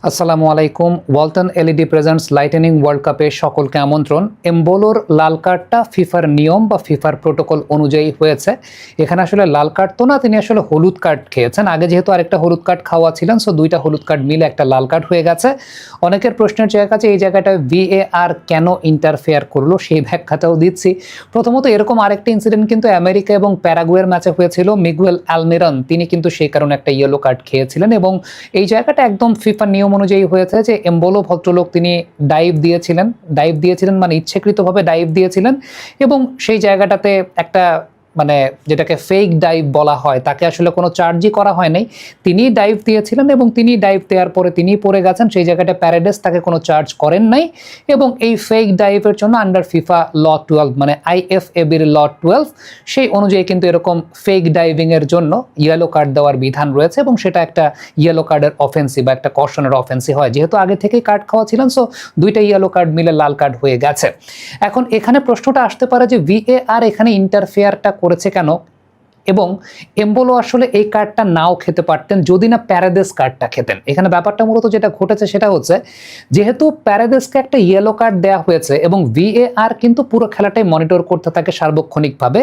আসসালামু আলাইকুম। Walton LED presents lightning world কাপে সকলকে আমন্ত্রণ। এমবোলোর লাল কার্ডটা ফিফার নিয়ম বা ফিফার প্রোটোকল অনুযায়ী হয়েছে। এখানে আসলে লাল কার্ড তো না, তিনি আসলে হলুদ কার্ড খেয়েছেন। আগে যেহেতু আরেকটা হলুদ কার্ড খাওয়া ছিলেন, সো দুইটা হলুদ কার্ড মিলে একটা লাল কার্ড হয়ে গেছে। অনেকের প্রশ্নের জায়গা আছে এই জায়গাটায় VAR কেন ইন্টারফেয়ার করলো, সেই ব্যাখ্যাটাও দিচ্ছি। প্রথমত এরকম আরেকটা ইনসিডেন্ট কিন্তু আমেরিকা এবং প্যারাগুয়ের ম্যাচে হয়েছিল। মিগুয়েল আলমিরন তিনি কিন্তু সেই কারণে একটা ইয়েলো কার্ড খেয়েছিলেন এবং এই জায়গাটা একদম ফিফা নিয়ম অনুযায়ী হয়েছে যে এমবোলো ভদ্রলোক তিনি ডাইভ দিয়েছিলেন মানে ইচ্ছাকৃতভাবে ডাইভ দিয়েছিলেন এবং সেই জায়গাটাতে একটা মানে যেটাকে ফেক ডাইভ বলা হয়, তাকে আসলে কোনো চার্জই করা হয় নাই। তিনি ডাইভ দিয়েছিলেন এবং তিনি ডাইভ দেওয়ার পরে তিনি পড়ে গেছেন। সেই জায়গাটা প্যারাডেস তাকে কোনো চার্জ করেন নাই এবং এই ফেক ডাইভের জন্য আন্ডার ফিফা ল 12 মানে IFABর ল 12 সেই অনুযায়ী কিন্তু এরকম ফেক ডাইভিংয়ের জন্য ইয়েলো কার্ড দেওয়ার বিধান রয়েছে এবং সেটা একটা ইয়েলো কার্ডের অফেন্সি বা একটা কশনের অফেন্সি হয়। যেহেতু আগে থেকেই কার্ড খাওয়া ছিলেন, সো দুইটা ইয়েলো কার্ড মিলে লাল কার্ড হয়ে গেছে। এখন এখানে প্রশ্নটা আসতে পারে যে VAR এখানে ইন্টারফেয়ারটা করেছে কেন, এবং এমবোলো আসলে এই কার্ডটা নাও খেতে পারতেন যদি না প্যারাদেস কার্ডটা খেতেন। এখানে ব্যাপারটা মূলত যেটা ঘটেছে সেটা হচ্ছে, যেহেতু প্যারাদেসকে একটা ইয়েলো কার্ড দেওয়া হয়েছে এবং VAR কিন্তু পুরো খেলাটাই মনিটর করতে থাকে সার্বক্ষণিকভাবে।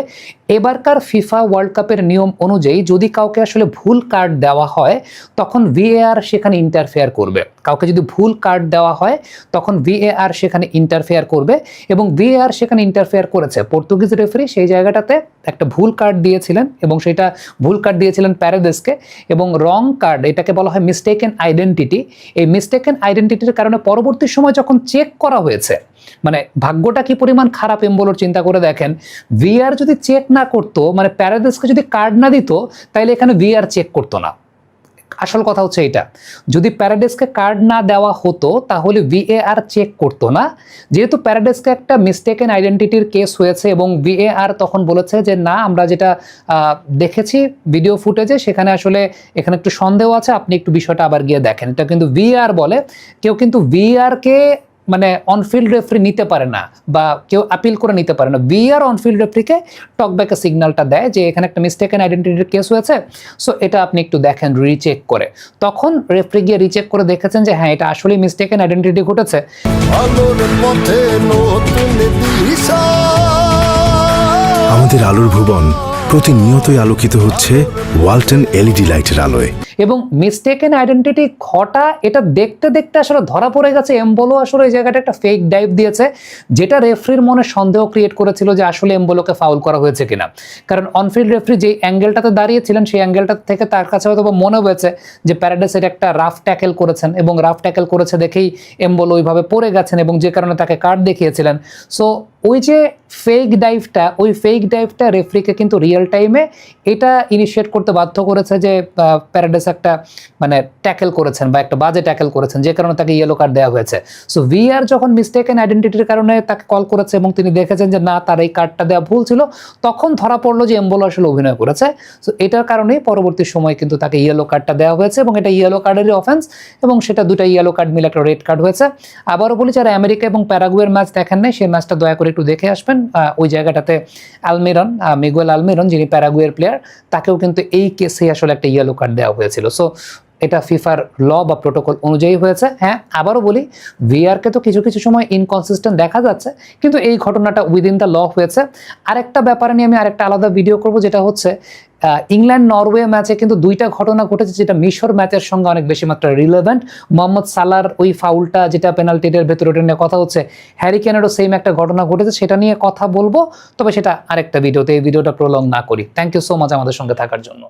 এবারকার ফিফা ওয়ার্ল্ড কাপের নিয়ম অনুযায়ী যদি কাউকে আসলে ভুল কার্ড দেওয়া হয় তখন VAR সেখানে ইন্টারফেয়ার করবে। কাউকে যদি ভুল কার্ড দেওয়া হয় তখন VAR সেখানে ইন্টারফেয়ার করবে এবং VAR সেখানে ইন্টারফেয়ার করেছে। পর্তুগিজ রেফারি সেই জায়গাটাতে একটা ভুল কার্ড দিয়েছিলেন এবং সেটা ভুল কার্ড দিয়েছিলেন প্যারাদেসকে, এবং রং কার্ড, এটাকে বলা হয় মিস্টেকেন আইডেন্টিটি। এই মিস্টেকেন আইডেন্টিটির কারণে পরবর্তী সময় যখন চেক করা হয়েছে, মানে ভাগ্যটা কি পরিমাণ খারাপ এমবোলোর চিন্তা করে দেখেন। VAR যদি চেক না করতো, মানে প্যারাদেসকে যদি কার্ড না দিত, তাইলে এখানে VAR চেক করতো না। আসল কথা হচ্ছে এটা, যদি প্যারাডেসকে কার্ড না দেওয়া হতো তাহলে VAR চেক করতো না। যেহেতু প্যারাডেসকে একটা মিস্টেকেন আইডেন্টিটির কেস হয়েছে এবং VAR তখন বলেছে যে না, আমরা যেটা দেখেছি ভিডিও ফুটেজে সেখানে আসলে এখানে একটু সন্দেহ আছে, আপনি একটু বিষয়টা আবার গিয়ে দেখেন। এটা কিন্তু VAR বলে। কেউ কিন্তু VAR-কে মানে অনফিল্ড রেফারি নিতে পারে না বা কেউ আপিল করে নিতে পারে না। VAR অনফিল্ড রেফারিকে টকব্যাকের সিগন্যালটা দেয় যে এখানে একটা মিস্টেকেন আইডেন্টিটির কেস হয়েছে, সো এটা আপনি একটু দেখেন, রিচেক করে। তখন রেফারি গিয়ে রিচেক করে দেখেছেন যে হ্যাঁ, এটা আসলেই মিস্টেকেন আইডেন্টিটি ঘটেছে। আমাদের আলোর ভুবন প্রতিনিয়তই আলোকিত হচ্ছে ওয়ালটন LED লাইটের আলোয়। এবং মিস্টেকেন আইডেন্টিটি ঘটা এটা দেখতে দেখতে আসলে ধরা পড়ে গেছে এমবোলো আসলে এই জায়গাটা একটা ফেক ডাইভ দিয়েছে, যেটা রেফারির মনে সন্দেহ ক্রিয়েট করেছিল যে আসলে এমবোলোকে ফাউল করা হয়েছে কিনা। কারণ অনফিল্ড রেফারি যে অ্যাঙ্গেলটাতে দাঁড়িয়েছিলেন সেই অ্যাঙ্গেলটা থেকে তার কাছে হয়তো মনে হয়েছে যে প্যারাডেসের একটা রাফ ট্যাকেল করেছেন এবং রাফ ট্যাকেল করেছে দেখেই এমবোলো ওইভাবে পড়ে গেছেন এবং যে কারণে তাকে কার্ড দেখিয়েছিলেন। সো ওই যে ফেক ডাইভটা, ওই ফেক ডাইভটা রেফারিকে কিন্তু রিয়েল টাইমে এটা ইনিশিয়েট করতে বাধ্য করেছে যে প্যারাডেস একটা মানে ট্যাকেল করেছেন বা একটা বাজে ট্যাকেল করেছেন, যে কারণে তাকে ইয়েলো কার্ড দেওয়া হয়েছে। সো VAR যখন মিস্টেকেন আইডেন্টিটির কারণে তাকে কল করেছে এবং তিনি দেখেছেন যে না, তার এই কার্ডটা দেওয়া ভুল ছিল, তখন ধরা পড়লো যে এমবোলো আসলে অভিনয় করেছে। সো এটার কারণেই পরবর্তী সময় কিন্তু তাকে ইয়েলো কার্ডটা দেওয়া হয়েছে এবং এটা ইয়েলো কার্ডেরই অফেন্স এবং সেটা দুটা ইয়েলো কার্ড মিলে একটা রেড কার্ড হয়েছে। আবারও বলি, যারা আমেরিকা এবং প্যারাগুয়ের ম্যাচ দেখেন নাই সেই ম্যাচটা দয়া করে একটু দেখে আসবেন। ওই জায়গাটাতে আলমিরন, মিগুয়েল আলমিরন যিনি প্যারাগুয়ের প্লেয়ার, তাকেও কিন্তু এই কেসে আসলে একটা ইয়েলো কার্ড দেওয়া হয়েছিল। সো এটা ফিফার ল বা প্রোটোকল অনুযায়ী হয়েছে। হ্যাঁ, আবারও বলি, VAR-কে তো কিছু কিছু সময় ইনকনসিস্টেন্ট দেখা যাচ্ছে, কিন্তু এই ঘটনাটা উইদিন দ্য ল হয়েছে। আরেকটা ব্যাপারে নিয়ে আমি আরেকটা আলাদা ভিডিও করব, যেটা হচ্ছে ইংল্যান্ড নরওয়ে ম্যাচে কিন্তু দুইটা ঘটনা ঘটেছে যেটা মিশর ম্যাচের সঙ্গে অনেক বেশি মাত্রা রিলেভেন্ট। মোহাম্মদ সালার ওই ফাউলটা যেটা পেনাল্টির ভেতরে, ওটা নিয়ে কথা হচ্ছে। হ্যারি কেনেরও সেম একটা ঘটনা ঘটেছে, সেটা নিয়ে কথা বলবো, তবে সেটা আরেকটা ভিডিওতে, এই ভিডিওটা প্রলং না করি। থ্যাংক ইউ সো মাচ আমাদের সঙ্গে থাকার জন্য।